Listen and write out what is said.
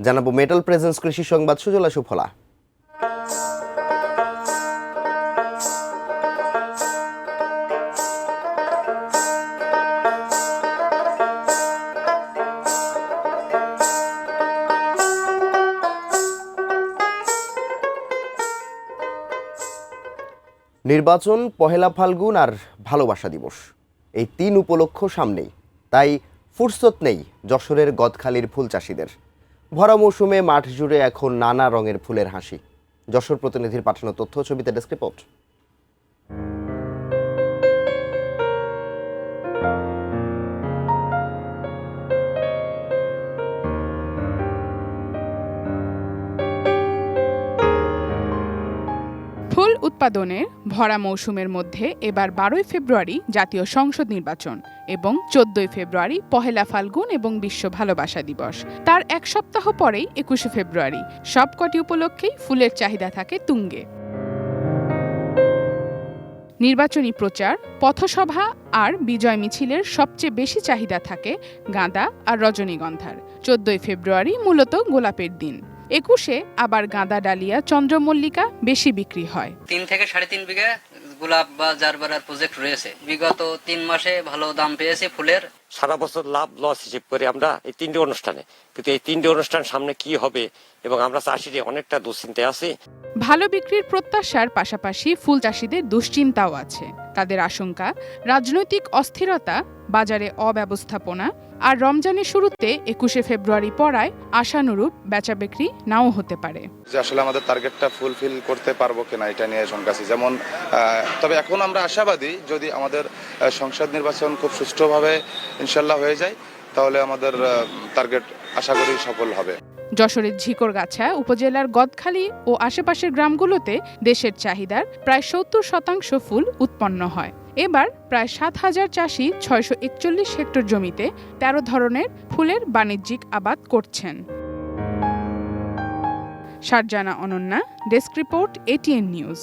জানাবো metal presence কৃষি সংবাদ সুজলা সুফলা। নির্বাচন, পহেলা ফাল্গুন আর ভালোবাসা দিবস, এই ৩ উপলক্ষ সামনেই, তাই ফুরসত নেই যশোরের গদখালির ফুল চাষিদের। ভরা মৌসুমে মাঠ জুড়ে এখন নানা রঙের ফুলের হাসি। যশোর প্রতিনিধির পাঠানো তথ্য ছবিতে ডেস্ক রিপোর্ট। ফুল উৎপাদনের ভরা মৌসুমের মধ্যে এবার ১২ই ফেব্রুয়ারি জাতীয় সংসদ নির্বাচন এবং ১৪ই ফেব্রুয়ারি পহেলা ফাল্গুন এবং বিশ্ব ভালোবাসা দিবস। তার এক সপ্তাহ পরেই ২১শে ফেব্রুয়ারি। সবকটি উপলক্ষেই ফুলের চাহিদা থাকে তুঙ্গে। নির্বাচনী প্রচার, পথসভা আর বিজয় মিছিলের সবচেয়ে বেশি চাহিদা থাকে গাঁদা আর রজনীগন্ধার। ১৪ই ফেব্রুয়ারি মূলত গোলাপের দিন। ২১শে আবার গাঁদা, ডালিয়া, চন্দ্রমল্লিকা বেশি বিক্রি হয়। ৩ থেকে ৩.৫ বিঘা গোলাপ বা জারবারার প্রজেক্ট রয়েছে। বিগত ৩ মাসে ভালো দাম পেয়েছে ফুলের। সারা বছর লাভ লস হিসেব করি আমরা এই ৩টে অনুষ্ঠানে, কিন্তু এই ৩টে অনুষ্ঠান সামনে কি হবে এবং আমরা চাষিরা অনেকটা দুশ্চিন্তায় আছি। ভালো বিক্রির প্রত্যাশার পাশাপাশি ফুল চাষিদের দুশ্চিন্তাও আছে। তাদের আশঙ্কা, রাজনৈতিক অস্থিরতা, বাজারে অব্যবস্থাপনা আর রমজানের শুরুতে ২১শে ফেব্রুয়ারি পড়ায় আশানুরূপ বেচাবিক্রি নাও হতে পারে। যে আসলে আমাদের টার্গেটটা ফুলফিল করতে পারবো কিনা এটা নিয়ে শঙ্কা আছে। যেমন তবে এখন আমরা আশাবাদী, যদি আমাদের সংসদ নির্বাচন খুব সুষ্ঠুভাবে ইনশাল্লাহ হয়ে যায় তাহলে আমাদের টার্গেট আশা করি সফল হবে। যশোরের ঝিকরগাছা উপজেলার গদখালি ও আশেপাশের গ্রামগুলোতে দেশের চাহিদার প্রায় ৭০% ফুল উৎপন্ন হয়। এবার প্রায় ৭,০০০ চাষি ৬৪১ হেক্টর জমিতে ১৩ ধরনের ফুলের বাণিজ্যিক আবাদ করছেন। Sharjana Ananya, desk report, ATN news.